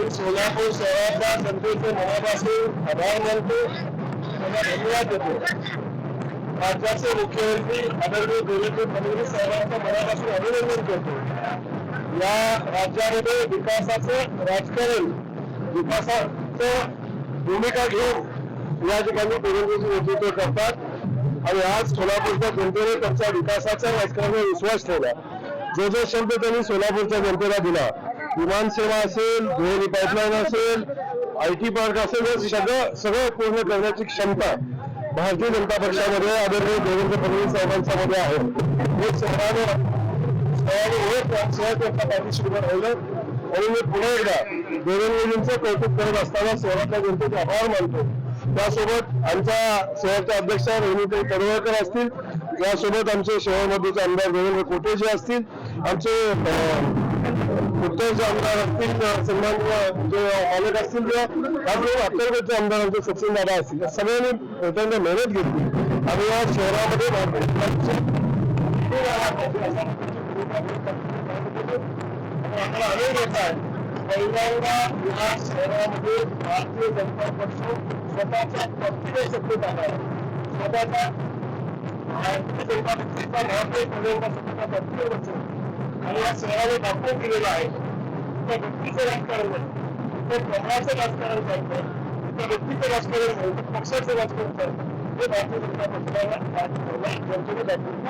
मी सोलापूर शहराच्या जनतेचे मनापासून आभार मानतो, त्यांना धन्यवाद देतो. राज्याचे मुख्यमंत्री आदरणीय देवेंद्र फडणवीस साहेबांचं मनापासून अभिनंदन करतो. या राज्यामध्ये विकासाचं राजकारण, विकासाचं भूमिका घेऊन या ठिकाणी देवेंद्रजी नेतृत्व करतात आणि आज सोलापूरच्या जनतेने त्यांच्या विकासाच्या राजकारणावर विश्वास ठेवला. जो जो शब्द त्यांनी सोलापूरच्या जनतेला दिला, विमानसेवा असेल, दुहेरी पाईपलाईन असेल, IT पार्क असेल, हे सगळं पूर्ण करण्याची क्षमता भारतीय जनता पक्षामध्ये आदरणीय देवेंद्र फडणवीस साहेबांच्या मध्ये आहे. हे शहराने त्यांच्या पाठीशी उभं राहिलं आणि मी पुन्हा एकदा देवेंद्रजींचं कौतुक करत असताना शहरातल्या जनतेचे आभार मानतो. त्यासोबत आमच्या शहराच्या अध्यक्ष रोहिणीताई तडवळकर असतील, यासोबत आमचे शहरामध्येचे आमदार देवेंद्र कोटेजी असतील, आमचे उत्तरचे आमदार असतील, सन्माननीय जे मालक असतील, किंवा अत्तरगडचे आमदार आमचे सचिन दादा असतील, या सगळ्यांनी त्यांना मेहनत घेतली आणि या शहरामध्ये आम्हाला आनंद होत आहे. पहिल्यांदा या शहरामध्ये भारतीय जनता पक्ष स्वतःच्या पक्षीय सत्तेत आला आहे. स्वतःचा भारतीय जनता पक्षाचा भारतीय सत्तेचा पक्षीय पक्ष आणि या शहराने दाखवून दिलेलं आहे. त्या व्यक्तीचं राजकारण नाही, त्या प्रमाणाचं राजकारण चालतं, त्या व्यक्तीचं राजकारण नाही, त्या पक्षाचं राजकारण चालतं. हे भारतीय जनता पक्षाला जनतेने दाखवून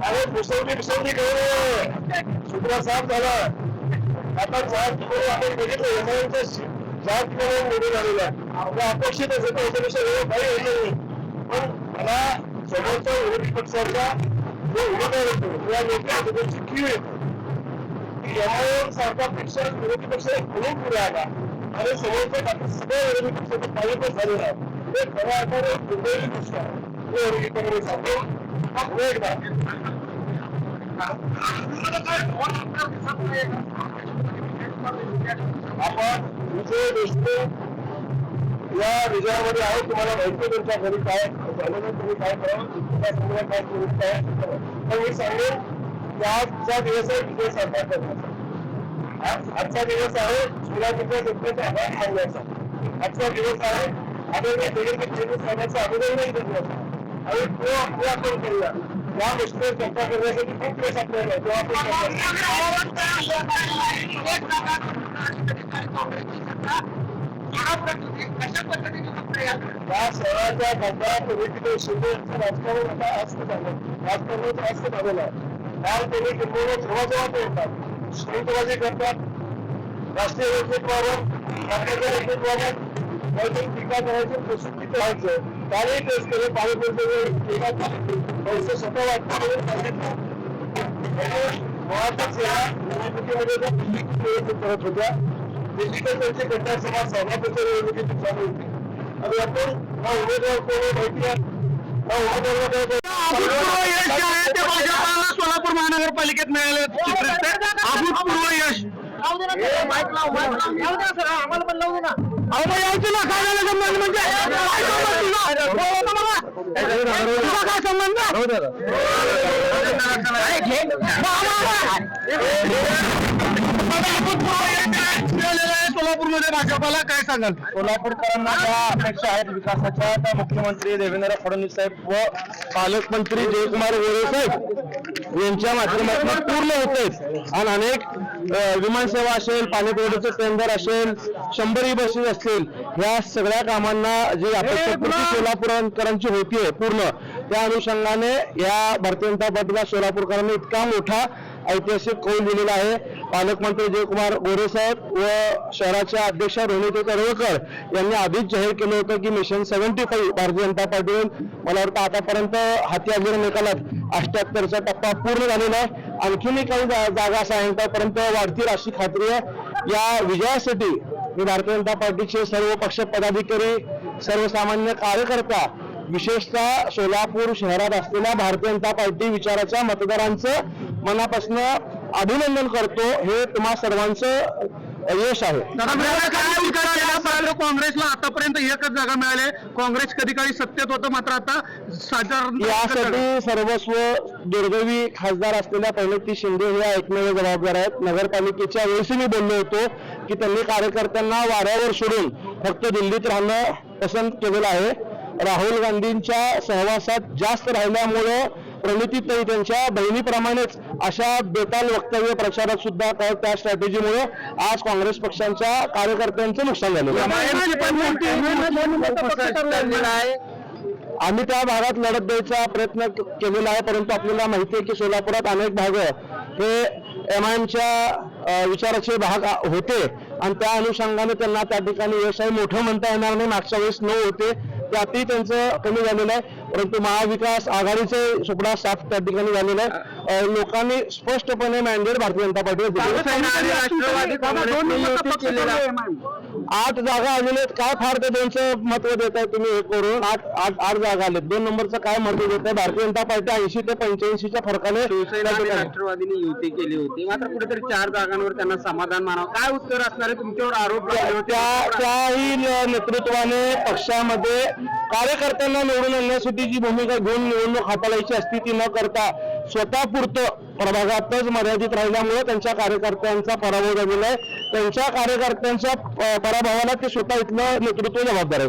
अरे घुसवली करू सुद्रा साफ झाला. आता 4 किलो आपण बघितलं, एमआयएमचा 4 किलो निवडून आलेला आहे. अपेक्षित असेल तर याच्यापेक्षा वेळ काही होत नाही. पण मला समोरच्या विरोधी पक्षाचा जो उमेदवार येतो या नेत्याची कीव येतो. एमआयएम सारखा पक्ष विरोधी पक्ष म्हणून पुढे आला आणि समोरच्या बाकी सगळ्या विरोधी पक्षाचा पायपच झालेला आहे. हे खऱ्या अर्थाने दुर्दैवी गोष्ट आहे. आपण विजय देशमुख या विजयामध्ये आहे. तुम्हाला माहिती तुमच्या घरी काय झालं, तुम्ही काय करावं, काय पण मी सांगेन की आजचा दिवस आहे विजय साकार करण्याचा. आजचा दिवस आहे सोलापूरच्या जनतेचा आभार मानण्याचा. आजचा दिवस आहे आदरणीय देवेंद्र फडणवीस साहेबांचं अभिनंदन करण्याचा. आणि तो आपण करूया. या गोष्टीवर चर्चा करण्यासाठी खूप वेळ आपल्याला या शहराच्या खासदार पद्धतीने शिंदे यांचं राजकारण आता अस्थ झालं, राजकारणाचं अस्थ झालेलं आहे. काल त्यांनी किंबहुना जेव्हा येतात स्मितबाजी करतात, राष्ट्रीय नेतृत्वावर, राज्याच्या नेतृत्वावर काहीतरी टीका करायचं, प्रसिद्धी करायचं. त्याने तेच केले. पाणीपुरते पैसे स्वतः वाटतं मुळातच या निवडणुकीमध्ये करत होत्या. निश्चितच त्यांची घटना समाज सभापतीच्या निवडणुकीची चालू होती आणि आपण हा उमेदवार कोण माहिती आहे. हा उमेदवाराला भाजपाला सोलापूर महानगरपालिकेत मिळालं अभूतपूर्व यश. आम्हाला पण लावू ना. यायचं ना, काय झालं संबंध म्हणजे काय संबंध सोलापूरमध्ये भाजपाला काय सांगाल? सोलापूरकरांना ज्या अपेक्षा आहेत विकासाच्या, त्या मुख्यमंत्री देवेंद्र फडणवीस साहेब व पालकमंत्री जयकुमार गोरे साहेब यांच्या माध्यमातून पूर्ण होत आहेत. आणि अनेक विमानसेवा असेल, पाणी पुरवठ्याचं टेंडर असेल, 100 बसेस असतील, या सगळ्या कामांना जी अपेक्षा सोलापूरकरांची होतीये पूर्ण, त्या अनुषंगाने या भारतीय जनता पार्टीला सोलापूरकरांनी इतका मोठा ऐतिहासिक कौल दिलेला आहे. पालकमंत्री जयकुमार गोरे साहेब व शहराच्या अध्यक्ष रोहिणीताई तडवळकर यांनी आधीच जाहीर केलं होतं की मिशन 75 भारतीय जनता पार्टीवर मला वाटतं आतापर्यंत हाती आलेल्या निकालात 78चा टप्पा पूर्ण झालेला आहे. आणखीनही काही जागा सायंकाळपर्यंत वाढतील अशी खात्री आहे. या विजयासाठी मी भारतीय जनता पार्टीचे सर्व पक्ष पदाधिकारी, सर्वसामान्य कार्यकर्ता, विशेषतः सोलापूर शहरात असलेल्या भारतीय जनता पार्टी विचाराच्या मतदारांचं मनापासून अभिनंदन करतो. हे तुम्हा सर्वांचं यश आहे. काय विकास केला पाहिजे? काँग्रेसला आतापर्यंत एकच जागा मिळाली. काँग्रेस कधी काळी सत्तेत होतं, मात्र आता साधारण यासाठी सर्वस्व दुर्दैवी खासदार असलेल्या प्रणिती शिंदे हे एकमेव जबाबदार आहेत. नगरपालिकेच्या वेळेस मी बोललो होतो की त्यांनी कार्यकर्त्यांना वाऱ्यावर सोडून फक्त दिल्लीत राहणं पसंत केलेलं आहे. राहुल गांधींच्या सहवासात जास्त राहिल्यामुळे प्रणितीताई त्यांच्या बहिणीप्रमाणेच अशा बेताल वक्तव्य प्रचारात सुद्धा त्या स्ट्रॅटेजीमुळे आज काँग्रेस पक्षांच्या कार्यकर्त्यांचं नुकसान झालेलं आहे. आम्ही त्या भागात लढत द्यायचा प्रयत्न केलेला आहे, परंतु आपल्याला माहिती आहे की सोलापुरात अनेक भाग हे MIMच्या विचाराचे भाग होते आणि त्या अनुषंगाने त्यांना त्या ठिकाणी यश आहे मोठं म्हणता येणार नाही. मागच्या वेळेस 9 होते, त्यातही त्यांचं कमी झालेलं आहे, परंतु महाविकास आघाडीचे सुपडा साफ त्या ठिकाणी झालेलं आहे. लोकांनी स्पष्टपणे मॅन्डेट भारतीय जनता पार्टीला 8 जागा आलेल्या आहेत. काय फार ते त्यांचं महत्व देत आहे तुम्ही हे करून 8 जागा आलेत. 2 नंबरचं काय महत्व देत आहे? भारतीय जनता पार्टी 80 ते 85च्या फरकाने राष्ट्रवादीने युती केली होती, मात्र कुठेतरी 4 जागांवर त्यांना समाधान मानावं. काय उत्तर असणार आहे? तुमच्यावर आरोप त्याही नेतृत्वाने पक्षामध्ये कार्यकर्त्यांना निवडून आणण्यासाठी जी भूमिका घेऊन निवडणूक हाताळायची असती ती न करता स्वतःपुरतं प्रभागातच मर्यादित राहिल्यामुळे त्यांच्या कार्यकर्त्यांचा पराभव झालेला आहे. त्यांच्या कार्यकर्त्यांच्या पराभवाला ते स्वतः इथलं नेतृत्व जबाबदार आहे.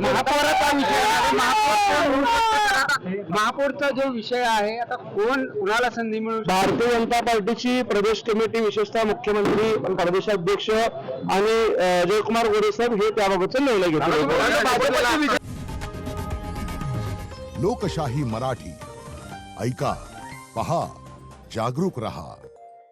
महापौरचा जो विषय आहे, आता कुणाला संधी मिळू? भारतीय जनता पार्टीची प्रदेश कमिटी विशेषतः मुख्यमंत्री प्रदेशाध्यक्ष आणि जयकुमार गोरे साहेब हे त्याबाबतचा निर्णय घेतले. लोकशाही मराठी ऐका, पहा, जागरूक रहा.